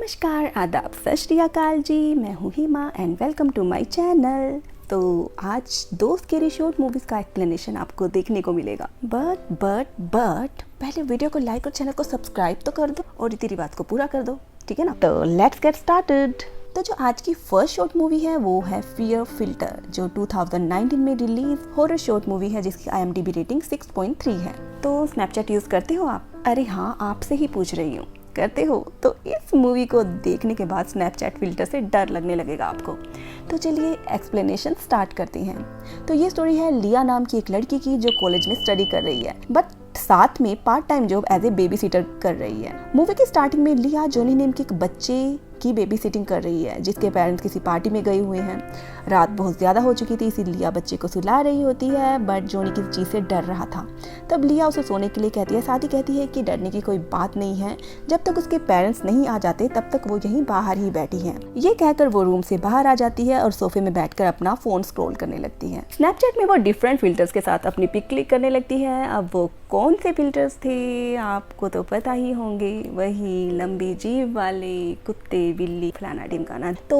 नमस्कार, आदाब, सत श्री अकाल जी। मैं हूँ Hima and welcome to my channel. तो आज दो स्केरी शॉर्ट मूवीज़ का एक्सप्लेनेशन आपको देखने को मिलेगा। बट पहले वीडियो को लाइक और चैनल को सब्सक्राइब तो कर दो और इतनी बात को पूरा कर दो, ठीक है ना। तो लेट्स गेट स्टार्टेड। तो जो आज की फर्स्ट शॉर्ट मूवी है वो है फियर फिल्टर, जो 2019 में रिलीज हॉरर शॉर्ट मूवी है जिसकी IMDb रेटिंग 6.3 है। तो स्नैपचैट यूज़ करते हो आप? अरे हाँ, आपसे ही पूछ रही हूँ, करते हो? तो इस मूवी को देखने के बाद स्नैपचैट फिल्टर से डर लगने लगेगा आपको। तो चलिए एक्सप्लेनेशन स्टार्ट करते हैं। तो ये स्टोरी है लिया नाम की एक लड़की की जो कॉलेज में स्टडी कर रही है बट साथ में part time job as a babysitter कर रही है। मूवी की स्टार्टिंग में लिया जॉनी नेम के एक बच्चे की बेबी सिटिंग कर रही है जिसके पेरेंट्स किसी पार्टी में गए हुए हैं। रात बहुत ज़्यादा हो चुकी थी इसीलिए लिया बच्चे को सुला रही होती है बट जॉनी किसी चीज़ से डर रहा था। तब लिया उसे सोने के लिए कहती है, साथ ही कहती है कि डरने की कोई बात नहीं है, जब तक उसके पेरेंट्स नहीं आ जाते तब तक वो यहीं बाहर ही बैठी है। ये कहकर वो रूम से बाहर आ जाती है और सोफे में बैठकर अपना फ़ोन स्क्रॉल करने लगती है। स्नैपचैट में वो डिफरेंट फिल्टर्स के साथ अपनी पिक क्लिक करने लगती है। अब वो कौन से फिल्टर्स थे आपको तो पता ही होंगे, वही लंबी जीभ वाले, कुत्ते बिल्ली फलाना ढिमकाना। तो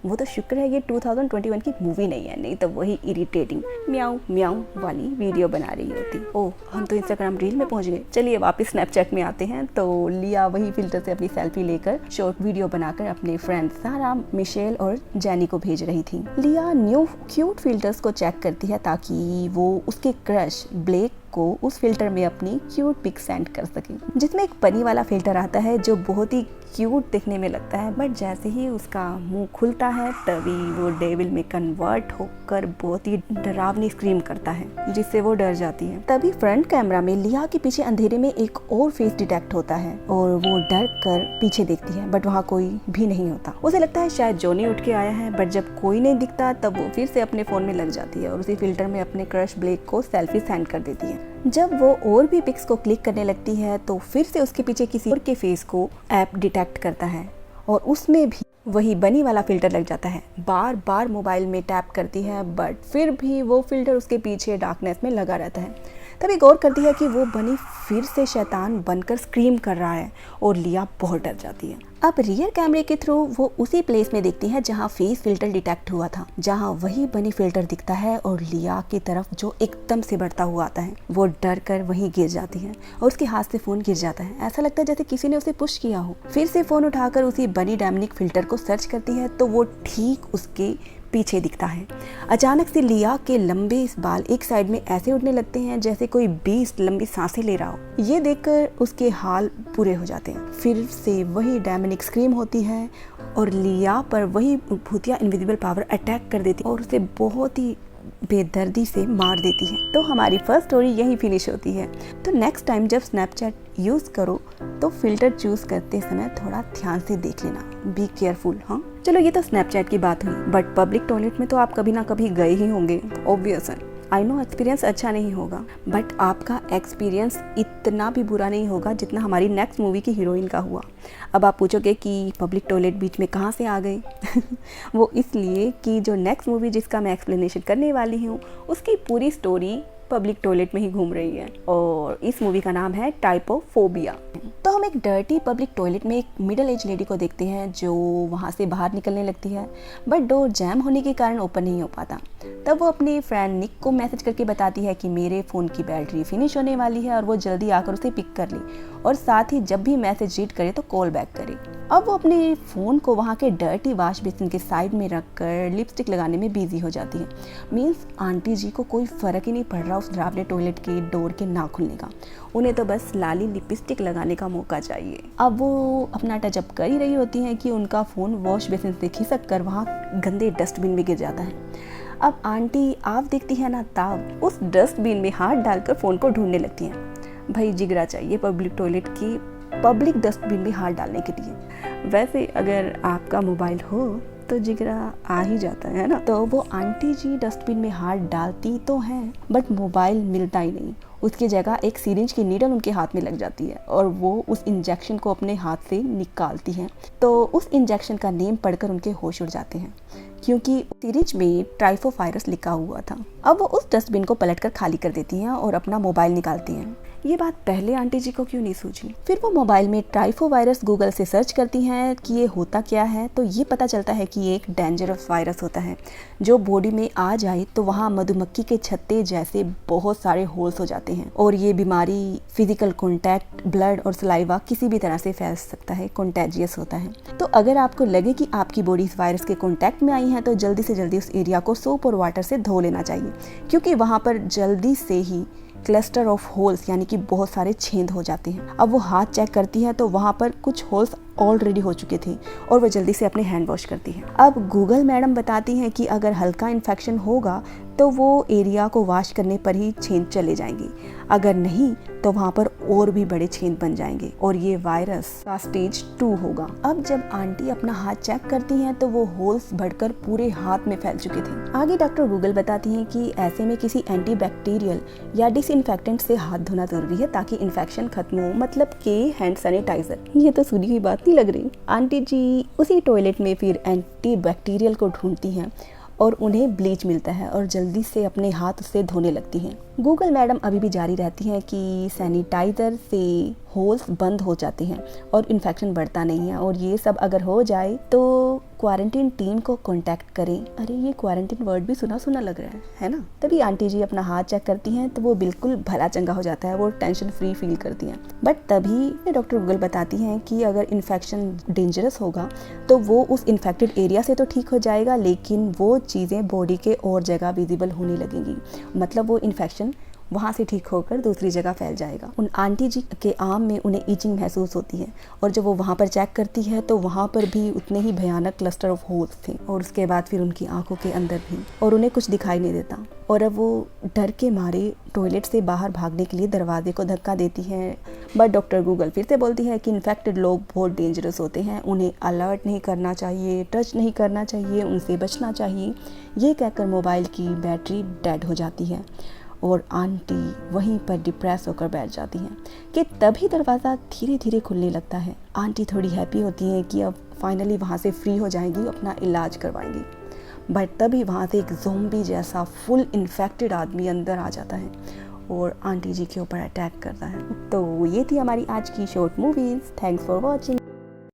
वो तो शुक्र है ये 2021 की मूवी नहीं है, नहीं तो वही इरिटेटिंग म्याऊ म्याऊ वाली वीडियो बना रही होती। ओह, हम तो इंस्टाग्राम रील में पहुंच गए। चलिए वापस स्नैपचैट में आते हैं। तो लिया वही फिल्टर से अपनी सेल्फी लेकर शॉर्ट वीडियो बनाकर अपने फ्रेंड सारा, मिशेल और जेनी को भेज रही थी। लिया न्यू क्यूट फिल्टर्स को चेक करती है ताकि वो उसके क्रश ब्लेक को उस फिल्टर में अपनी क्यूट पिक सेंड कर सके, जिसमें एक पनी वाला फिल्टर आता है जो बहुत ही क्यूट दिखने में लगता है बट जैसे ही उसका मुंह खुलता है तभी वो डेविल में कन्वर्ट होकर बहुत ही डरावनी स्क्रीम करता है जिससे वो डर जाती है। तभी फ्रंट कैमरा में लिया के पीछे अंधेरे में एक और फेस डिटेक्ट होता है और वो डर कर पीछे देखती है बट वहाँ कोई भी नहीं होता। उसे लगता है शायद जॉनी उठ के आया है बट जब कोई नहीं दिखता तब वो फिर से अपने फोन में लग जाती है और उसी फिल्टर में अपने क्रश ब्लेक को सेल्फी सेंड कर देती है। जब वो और भी पिक्स को क्लिक करने लगती है तो फिर से उसके पीछे किसी और के फेस को ऐप डिटेक्ट करता है और उसमें भी वही बनी वाला फिल्टर लग जाता है। बार बार मोबाइल में टैप करती है बट फिर भी वो फिल्टर उसके पीछे डार्कनेस में लगा रहता है। तभी गौर करती है कि वो बनी फिर से शैतान बनकर स्क्रीम कर रहा है और लिया बहुत डर जाती है। अब रियर कैमरे के थ्रू वो उसी प्लेस में देखती है जहाँ फेस फिल्टर डिटेक्ट हुआ था, जहाँ वही बनी फिल्टर दिखता है और लिया की तरफ जो एकदम से बढ़ता हुआ आता है। वो डर कर वहीं गिर जाती है और उसके हाथ से फोन गिर जाता है। ऐसा लगता है जैसे किसी ने उसे पुश किया हो। फिर से फोन उठाकर उसी बनी डायनामिक फिल्टर को सर्च करती है तो वो ठीक उसके पीछे दिखता है। अचानक से लिया के लंबे इस बाल एक साइड में ऐसे उड़ने लगते हैं जैसे कोई बीस्ट लंबी सांसें ले रहा हो। ये देखकर उसके हाल पूरे हो जाते हैं। फिर से वही डायनामिक स्क्रीम होती है और लिया पर वही भूतिया इनविजिबल पावर अटैक कर देती है और उसे बहुत ही बेदर्दी से मार देती है। तो हमारी फर्स्ट स्टोरी यही फिनिश होती है। तो नेक्स्ट टाइम जब स्नैपचैट यूज़ करो तो फिल्टर चूज करते समय थोड़ा ध्यान से देख लेना, बी केयरफुल। हाँ चलो, ये तो स्नैपचैट की बात हुई बट पब्लिक टॉयलेट में तो आप कभी ना कभी गए ही होंगे, ऑब्वियस है। आई नो एक्सपीरियंस अच्छा नहीं होगा बट आपका एक्सपीरियंस इतना भी बुरा नहीं होगा जितना हमारी नेक्स्ट मूवी की हीरोइन का हुआ। अब आप पूछोगे कि पब्लिक टॉयलेट बीच में कहाँ से आ गई? वो इसलिए कि जो नेक्स्ट मूवी जिसका मैं एक्सप्लेनेशन करने वाली हूँ उसकी पूरी स्टोरी पब्लिक टॉयलेट में ही घूम रही है और इस मूवी का नाम है टाइपोफोबिया। तो हम एक डर्टी पब्लिक टॉयलेट में एक मिडिल एज लेडी को देखते हैं जो वहाँ से बाहर निकलने लगती है बट डोर जैम होने के कारण ओपन नहीं हो पाता। तब वो अपने फ्रेंड निक को मैसेज करके बताती है कि मेरे फ़ोन की बैटरी फिनिश होने वाली है और वो जल्दी आकर उसे पिक कर ले और साथ ही जब भी मैसेज रीड करे तो कॉल बैक करे। अब वो अपने फ़ोन को वहाँ के डर्टी वॉश बेसिन के साइड में रख कर लिपस्टिक लगाने में बिजी हो जाती है। मीन्स आंटी जी को कोई फ़र्क ही नहीं पड़ रहा उस डरावने टॉयलेट के डोर के ना खुलने का, उन्हें तो बस लाली लिपस्टिक लगाने का मौका चाहिए। अब वो अपना टचअप कर ही रही होती हैं कि उनका फ़ोन वॉश बेसिन से खिसक कर वहाँ गंदे डस्टबिन में गिर जाता है। अब आंटी आप देखती है ना ताब उस डस्टबिन में हाथ डालकर फ़ोन को ढूंढने लगती हैं। भाई जिगरा चाहिए पब्लिक टॉयलेट की पब्लिक डस्टबिन में हाथ डालने के लिए। वैसे अगर आपका मोबाइल हो तो जिगरा आ ही जाता है ना। तो वो आंटी जी डस्टबिन में हाथ डालती तो हैं बट मोबाइल मिलता ही नहीं। उसकी जगह एक सिरिंज की नीडल उनके हाथ में लग जाती है और वो उस इंजेक्शन को अपने हाथ से निकालती हैं। तो उस इंजेक्शन का नेम पढ़कर उनके होश उड़ जाते हैं क्योंकि सिरिंज में ट्राइफोवायरस लिखा हुआ था। अब वो उस डस्टबिन को पलटकर खाली कर देती हैं और अपना मोबाइल निकालती हैं। ये बात पहले आंटी जी को क्यों नहीं सूझी? फिर वो मोबाइल में टाइफो वायरस गूगल से सर्च करती हैं कि ये होता क्या है, तो ये पता चलता है कि ये एक डेंजरस वायरस होता है जो बॉडी में आ जाए तो वहाँ मधुमक्खी के छत्ते जैसे बहुत सारे होल्स हो जाते हैं और ये बीमारी फिजिकल कॉन्टैक्ट, ब्लड और सलाइवा किसी भी तरह से फैल सकता है, कॉन्टेजियस होता है। तो अगर आपको लगे कि आपकी बॉडी इस वायरस के कॉन्टैक्ट में आई है तो जल्दी से जल्दी उस एरिया को सोप और वाटर से धो लेना चाहिए, क्योंकि वहाँ पर जल्दी से ही क्लस्टर ऑफ होल्स यानी कि बहुत सारे छेद हो जाते हैं। अब वो हाथ चेक करती है तो वहाँ पर कुछ होल्स ऑलरेडी हो चुके थे और वो जल्दी से अपने हैंड वॉश करती है। अब गूगल मैडम बताती हैं कि अगर हल्का इन्फेक्शन होगा तो वो एरिया को वॉश करने पर ही छेद चले जाएंगे, अगर नहीं तो वहाँ पर और भी बड़े छेद बन जाएंगे और ये वायरस का स्टेज 2 होगा। अब जब आंटी अपना हाथ चेक करती हैं तो वो होल्स बढ़कर पूरे हाथ में फैल चुके थे। आगे डॉक्टर गूगल बताती हैं कि ऐसे में किसी एंटीबैक्टीरियल या डिसइंफेक्टेंट से हाथ धोना जरूरी है ताकि इन्फेक्शन खत्म हो, मतलब के हैंड सैनिटाइजर। ये तो सुनी हुई बात नहीं लग रही। आंटी जी उसी टॉयलेट में फिर एंटीबैक्टीरियल को ढूंढती हैं और उन्हें ब्लीच मिलता है और जल्दी से अपने हाथ से धोने लगती हैं। गूगल मैडम अभी भी जारी रहती हैं कि सैनिटाइज़र से होल्स बंद हो जाते हैं और इन्फेक्शन बढ़ता नहीं है, और ये सब अगर हो जाए तो क्वारंटीन टीम को कांटेक्ट करें। अरे ये क्वारंटीन वर्ड भी सुना सुना लग रहा है ना? तभी आंटी जी अपना हाथ चेक करती हैं तो वो बिल्कुल भला चंगा हो जाता है, वो टेंशन फ्री फील करती हैं। बट तभी डॉक्टर गूगल बताती हैं कि अगर इन्फेक्शन डेंजरस होगा तो वो उस इन्फेक्टेड एरिया से तो ठीक हो जाएगा, लेकिन वो चीज़ें बॉडी के और जगह विजिबल होने लगेंगी, मतलब वो इन्फेक्शन वहाँ से ठीक होकर दूसरी जगह फैल जाएगा। उन आंटी जी के आर्म में उन्हें ईचिंग महसूस होती है और जब वो वहाँ पर चेक करती है तो वहाँ पर भी उतने ही भयानक क्लस्टर ऑफ होल्स थे और उसके बाद फिर उनकी आंखों के अंदर भी, और उन्हें कुछ दिखाई नहीं देता। और अब वो डर के मारे टॉयलेट से बाहर भागने के लिए दरवाजे को धक्का देती हैं। बट डॉक्टर गूगल फिर से बोलती है कि इन्फेक्टेड लोग बहुत डेंजरस होते हैं, उन्हें अलर्ट नहीं करना चाहिए, टच नहीं करना चाहिए, उनसे बचना चाहिए। ये कहकर मोबाइल की बैटरी डेड हो जाती है और आंटी वहीं पर डिप्रेस होकर बैठ जाती हैं कि तभी दरवाज़ा धीरे धीरे खुलने लगता है। आंटी थोड़ी हैप्पी होती हैं कि अब फाइनली वहाँ से फ्री हो जाएंगी, अपना इलाज करवाएंगी। बट तभी वहाँ से एक ज़ोंबी जैसा फुल इन्फेक्टेड आदमी अंदर आ जाता है और आंटी जी के ऊपर अटैक करता है। तो ये थी हमारी आज की short movies. Thanks for watching.